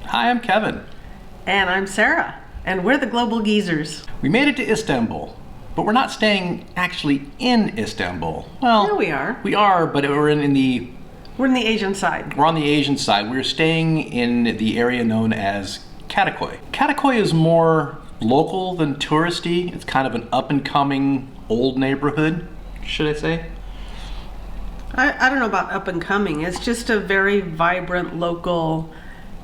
Hi, I'm Kevin. And I'm Sarah, and we're the Global Geezers. We made it to Istanbul, but we're not staying actually in Istanbul. Well, Yeah, we are. We are, but we're in the... We're in the Asian side. We're on the Asian side. We're staying in the area known as Kadiköy. Kadiköy is more local than touristy. It's kind of an up-and-coming old neighborhood, should I say? I don't know about up and coming. It's just a very vibrant local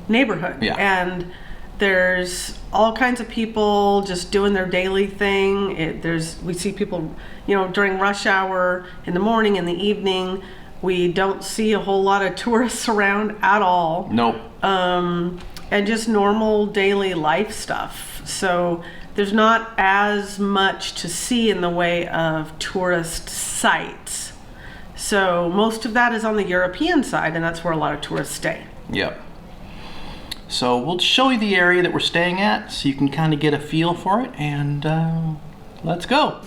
neighborhood. Yeah. And there's all kinds of people just doing their daily thing. We see people, during rush hour, in the morning, in the evening. We don't see a whole lot of tourists around at all. Nope. And just normal daily life stuff. So there's not as much to see in the way of tourist sites. So most of that is on the European side, and that's where a lot of tourists stay. Yep. So we'll show you the area that we're staying at so you can kind of get a feel for it, and let's go.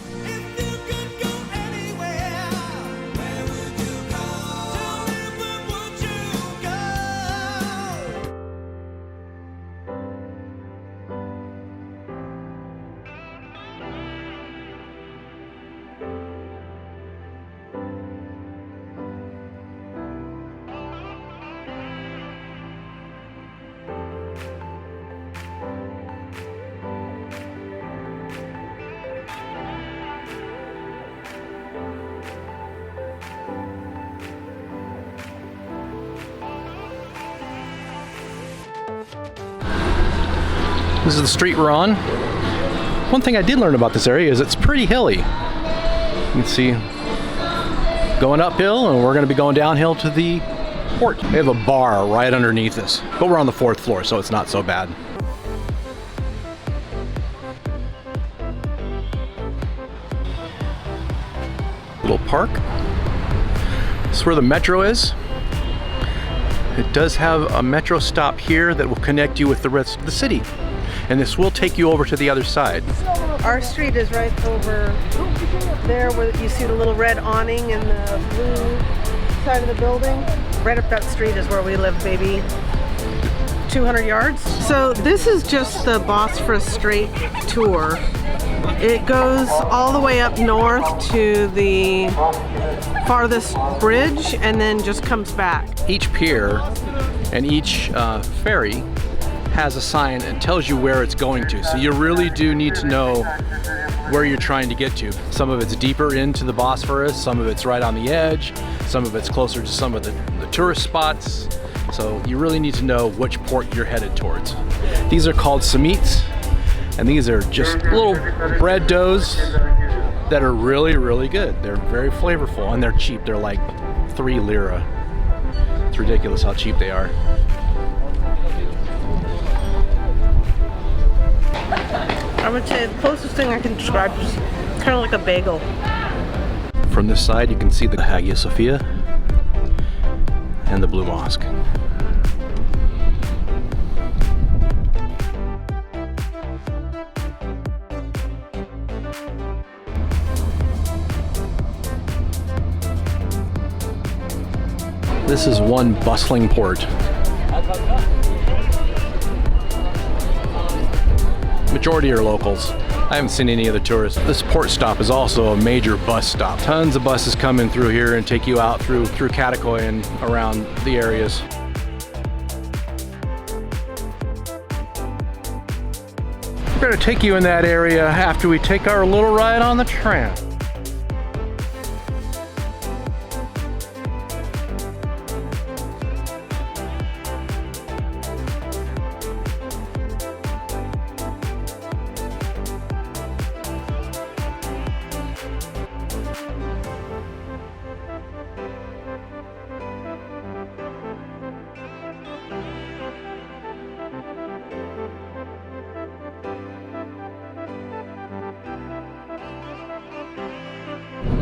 This is the street we're on. One thing I did learn about this area is it's pretty hilly. You can see going uphill, and we're going to be going downhill to the port. They have a bar right underneath us, but we're on the 4th floor, so it's not so bad. Little park. This is where the metro is. It does have a metro stop here that will connect you with the rest of the city. And this will take you over to the other side. Our street is right over there where you see the little red awning and the blue side of the building. Right up that street is where we live, maybe 200 yards. So this is just the Bosphorus Strait tour. It goes all the way up north to the farthest bridge and then just comes back. Each pier and each ferry has a sign that tells you where it's going to. So you really do need to know where you're trying to get to. Some of it's deeper into the Bosphorus, some of it's right on the edge, some of it's closer to some of the tourist spots. So you really need to know which port you're headed towards. These are called samits, and these are just little bread doughs that are really, really good. They're very flavorful and they're cheap. They're like 3 lira. It's ridiculous how cheap they are. I would say the closest thing I can describe is kind of like a bagel. From this side you can see the Hagia Sophia and the Blue Mosque. This is one bustling port. Majority are locals. I haven't seen any other tourists. This port stop is also a major bus stop. Tons of buses come in through here and take you out through Kadiköy and around the areas. We're going to take you in that area after we take our little ride on the tram.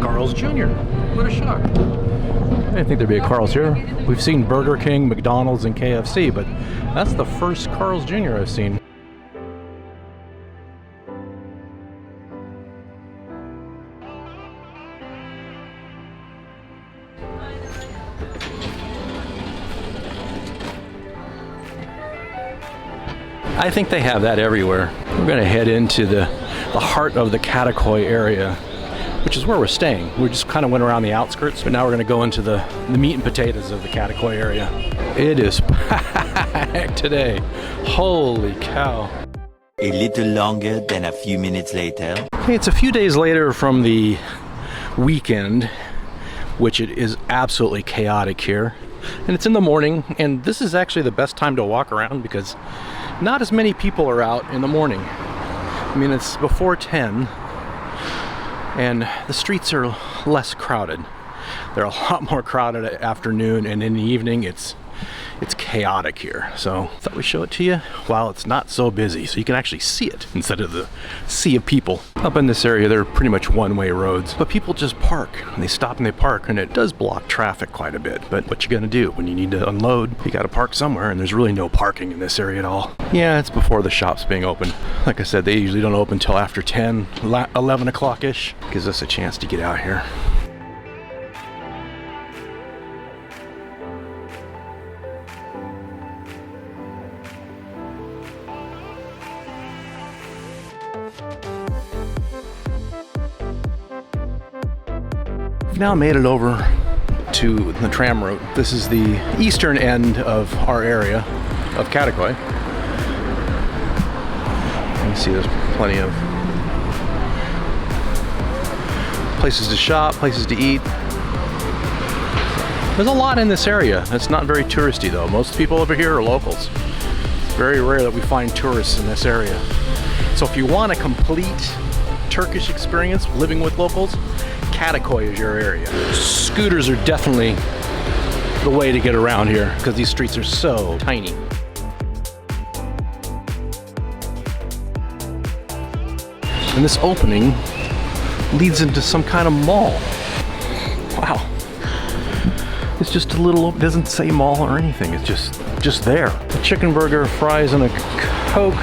Carl's Jr. What a shock. I didn't think there'd be a Carl's here. We've seen Burger King, McDonald's, and KFC, but that's the first Carl's Jr. I've seen. I think they have that everywhere. We're gonna head into the heart of the Kadiköy area, which is where we're staying. We just kind of went around the outskirts, but now we're gonna go into the meat and potatoes of the Kadiköy area. It is packed today. Holy cow. A little longer than a few minutes later. Okay, it's a few days later from the weekend, which it is absolutely chaotic here. And it's in the morning, and this is actually the best time to walk around because not as many people are out in the morning. I mean, it's before 10, and the streets are less crowded. They're a lot more crowded at afternoon, and in the evening it's chaotic here. So I thought we'd show it to you while it's not so busy, so you can actually see it instead of the sea of people. Up in this area, they're pretty much one-way roads, but people just park, and they stop and they park, and it does block traffic quite a bit. But what you gonna do when you need to unload? You gotta park somewhere, and there's really no parking in this area at all. Yeah, it's before the shops being open. Like I said, they usually don't open till after 10, 11 o'clock-ish. Gives us a chance to get out here. Now made it over to the tram route. This is the eastern end of our area of Kadiköy. You can see there's plenty of places to shop, places to eat. There's a lot in this area. It's not very touristy though. Most people over here are locals. It's very rare that we find tourists in this area. So if you want a complete Turkish experience living with locals, Kadiköy is your area. Scooters are definitely the way to get around here because these streets are so tiny. And this opening leads into some kind of mall. Wow. It's just a little, it doesn't say mall or anything. It's just there. A chicken burger, fries, and a Coke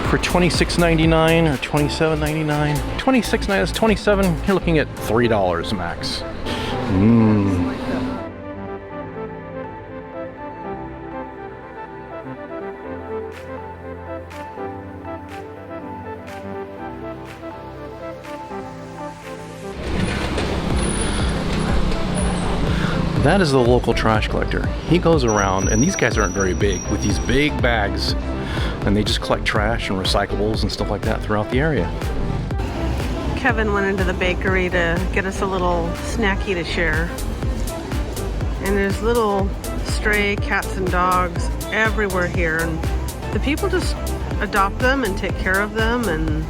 for $26.99 or $27.99. $26.99, that's $27. You're looking at $3 max. That is the local trash collector. He goes around, and these guys aren't very big, with these big bags, and they just collect trash and recyclables and stuff like that throughout the area. Kevin went into the bakery to get us a little snacky to share. And there's little stray cats and dogs everywhere here, and the people just adopt them and take care of them, and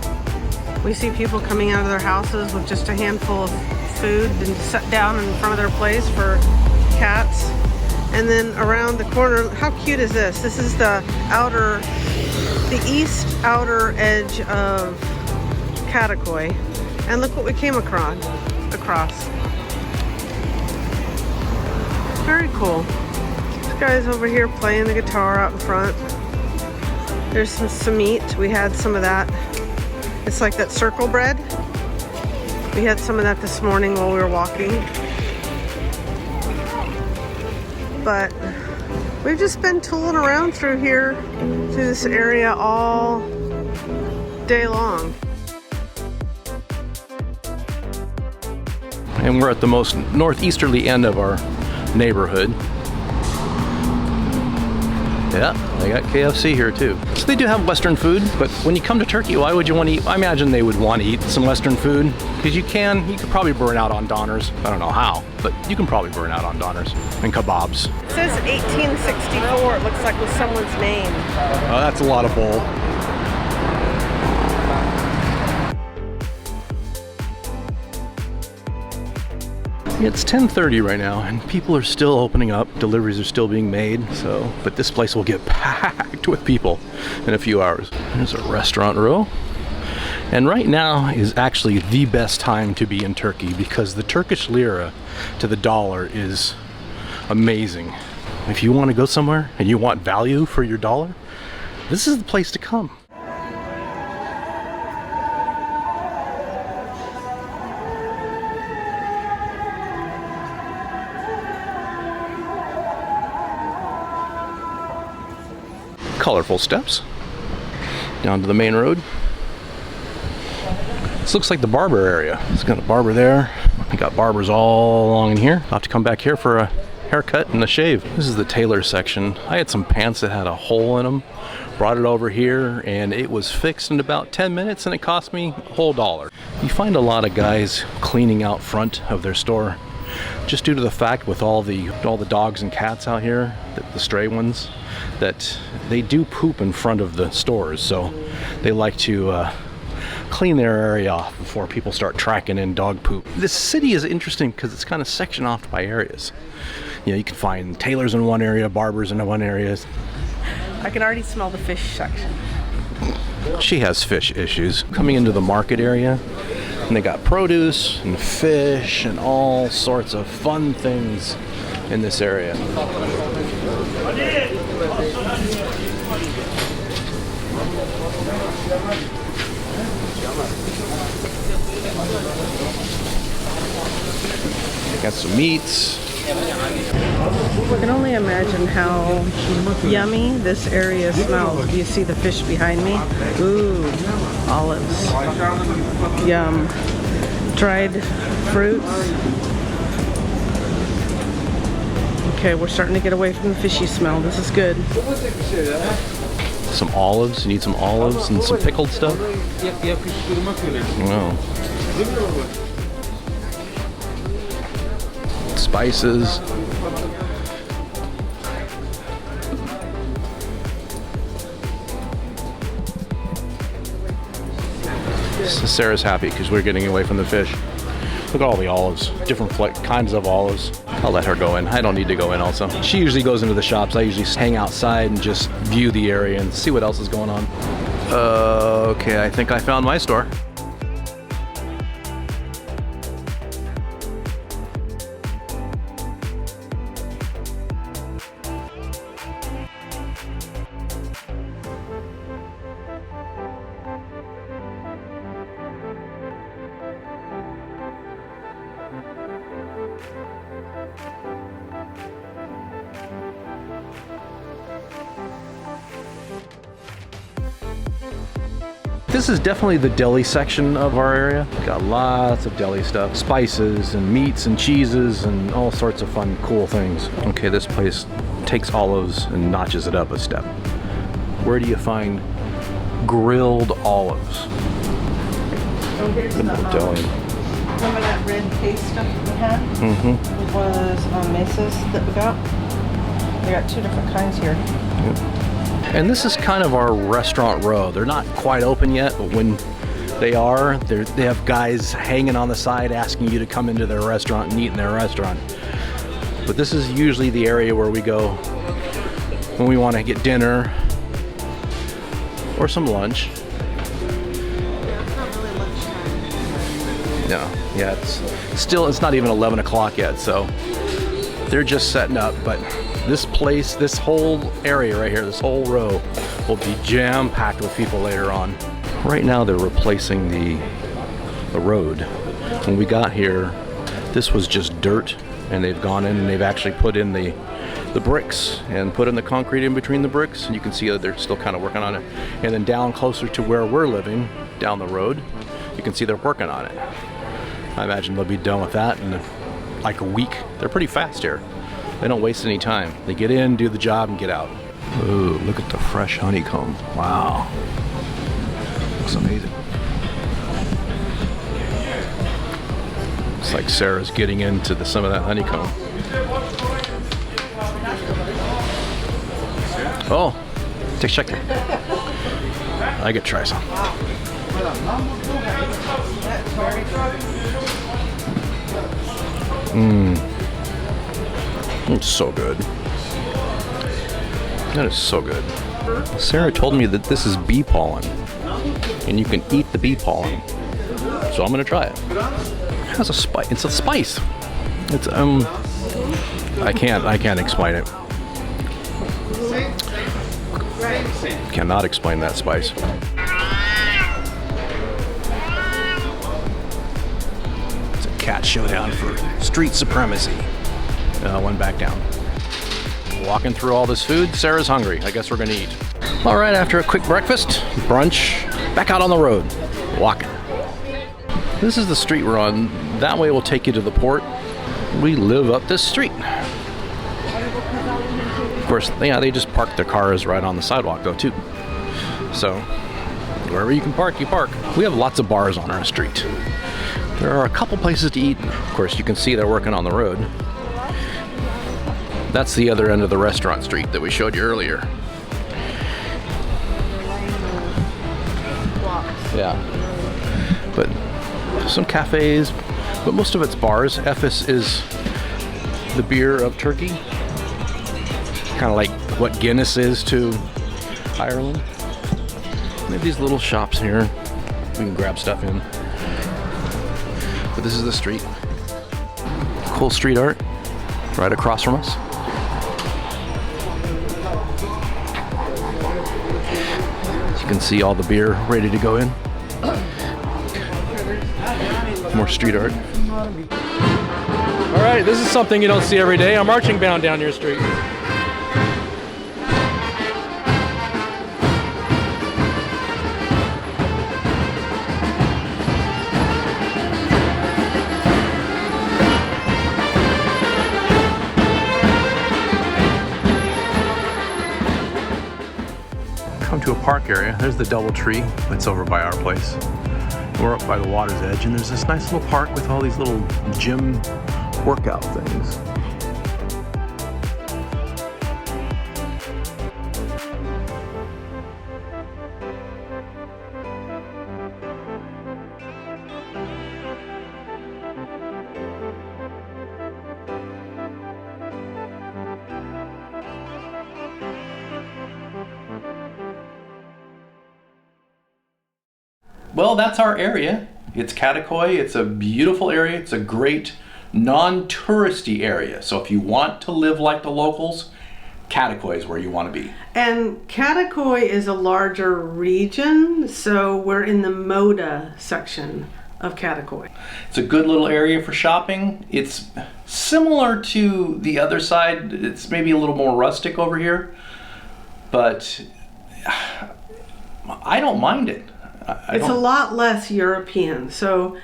we see people coming out of their houses with just a handful of food and sit down in front of their place for cats. And then around the corner, how cute is this? This is the east outer edge of Kadiköy. And look what we came across. Very cool. This guy's over here playing the guitar out in front. There's some meat. We had some of that. It's like that circle bread. We had some of that this morning while we were walking. But we've just been tooling around through here, through this area all day long. And we're at the most northeasterly end of our neighborhood. Yeah, they got KFC here too. So they do have Western food, but when you come to Turkey, why would you want to eat? I imagine they would want to eat some Western food because you could probably burn out on doners. I don't know how, but you can probably burn out on doners and kebabs. It says 1864, it looks like with someone's name. Oh, that's a lot of bull. It's 10:30 right now, and people are still opening up. Deliveries are still being made, but this place will get packed with people in a few hours. There's a restaurant row. And right now is actually the best time to be in Turkey because the Turkish lira to the dollar is amazing. If you want to go somewhere and you want value for your dollar, this is the place to come. Colorful steps. down to the main road. This looks like the barber area. It's got a barber there. We got barbers all along in here. I'll have to come back here for a haircut and a shave. This is the tailor section. I had some pants that had a hole in them. Brought it over here and it was fixed in about 10 minutes and it cost me a whole $1. You find a lot of guys cleaning out front of their store just due to the fact with all the dogs and cats out here, the stray ones, that they do poop in front of the stores. So they like to clean their area off before people start tracking in dog poop. This city is interesting because it's kind of sectioned off by areas. You know, you can find tailors in one area, barbers in one area. I can already smell the fish section. She has fish issues. Coming into the market area, and they got produce and fish and all sorts of fun things in this area. Got some meats. I can only imagine how yummy this area smells. Do you see the fish behind me? Ooh, olives. Yum. Dried fruits. Okay, we're starting to get away from the fishy smell. This is good. Some olives. You need some olives and some pickled stuff. Wow. Spices. So Sarah's happy because we're getting away from the fish. Look at all the olives, different kinds of olives. I'll let her go in. I don't need to go in also. She usually goes into the shops. I usually hang outside and just view the area and see what else is going on. Okay, I think I found my store. This is definitely the deli section of our area. Got lots of deli stuff, spices and meats and cheeses and all sorts of fun, cool things. Okay, this place takes olives and notches it up a step. Where do you find grilled olives? Oh, here's the, deli. remember that red paste stuff that we had? Mm-hmm. It was mesas that we got. We got 2 different kinds here. Yep. And this is kind of our restaurant row. They're not quite open yet, but when they are, they have guys hanging on the side asking you to come into their restaurant and eat in their restaurant. But this is usually the area where we go when we want to get dinner or some lunch. No, yeah, it's not even 11 o'clock yet, so they're just setting up. But this place, this whole area right here, this whole row will be jam-packed with people later on. Right now they're replacing the road. When we got here, this was just dirt, and they've gone in and they've actually put in the bricks and put in the concrete in between the bricks, and you can see that they're still kind of working on it. And then down closer to where we're living, down the road, you can see they're working on it. I imagine they'll be done with that in like a week. They're pretty fast here. They don't waste any time. They get in, do the job, and get out. Ooh, look at the fresh honeycomb. Wow. Looks amazing. It's like Sarah's getting into some of that honeycomb. Oh, check it. I could try some. It's so good. That is so good. Sarah told me that this is bee pollen, and you can eat the bee pollen. So I'm gonna try it. It has a spice. It's a spice. It's I can't explain it. Cannot explain that spice. It's a cat showdown for street supremacy. One back down. Walking through all this food, Sarah's hungry. I guess we're gonna eat. All right, after a quick breakfast, brunch, back out on the road, walking. This is the street we're on. That way will take you to the port. We live up this street. Of course, yeah, they just park their cars right on the sidewalk though too. So wherever you can park, you park. We have lots of bars on our street. There are a couple places to eat. Of course, you can see they're working on the road. That's the other end of the restaurant street that we showed you earlier. Yeah, but some cafes, but most of it's bars. Efes is the beer of Turkey, kind of like what Guinness is to Ireland. They have these little shops here we can grab stuff in. But this is the street. Cool street art right across from us. You can see all the beer ready to go in. More street art. All right, this is something you don't see every day. A marching band down your street. Come to a park area. There's the DoubleTree that's over by our place. We're up by the water's edge, and there's this nice little park with all these little gym workout things. Well, that's our area. It's Kadiköy. It's a beautiful area. It's a great non-touristy area. So if you want to live like the locals, Kadiköy is where you want to be. And Kadiköy is a larger region, so we're in the Moda section of Kadiköy. It's a good little area for shopping. It's similar to the other side. It's maybe a little more rustic over here, but I don't mind it. It's a lot less European, so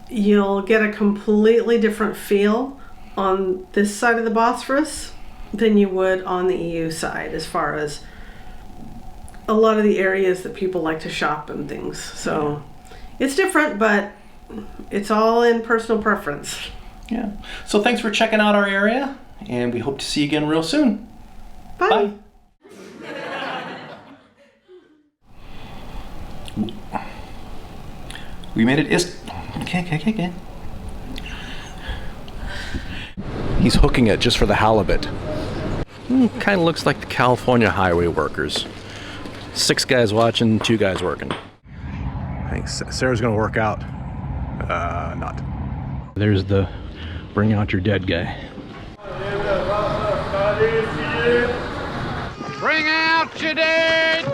you'll get a completely different feel on this side of the Bosphorus than you would on the EU side, as far as a lot of the areas that people like to shop and things. So it's different, but it's all in personal preference. Yeah. So thanks for checking out our area, and we hope to see you again real soon. Bye. Bye. We made it. Okay. He's hooking it just for the halibut. Kind of looks like the California highway workers. 6 guys watching, 2 guys working. I think Sarah's gonna work out. Not. There's the bring out your dead guy. Bring out your dead!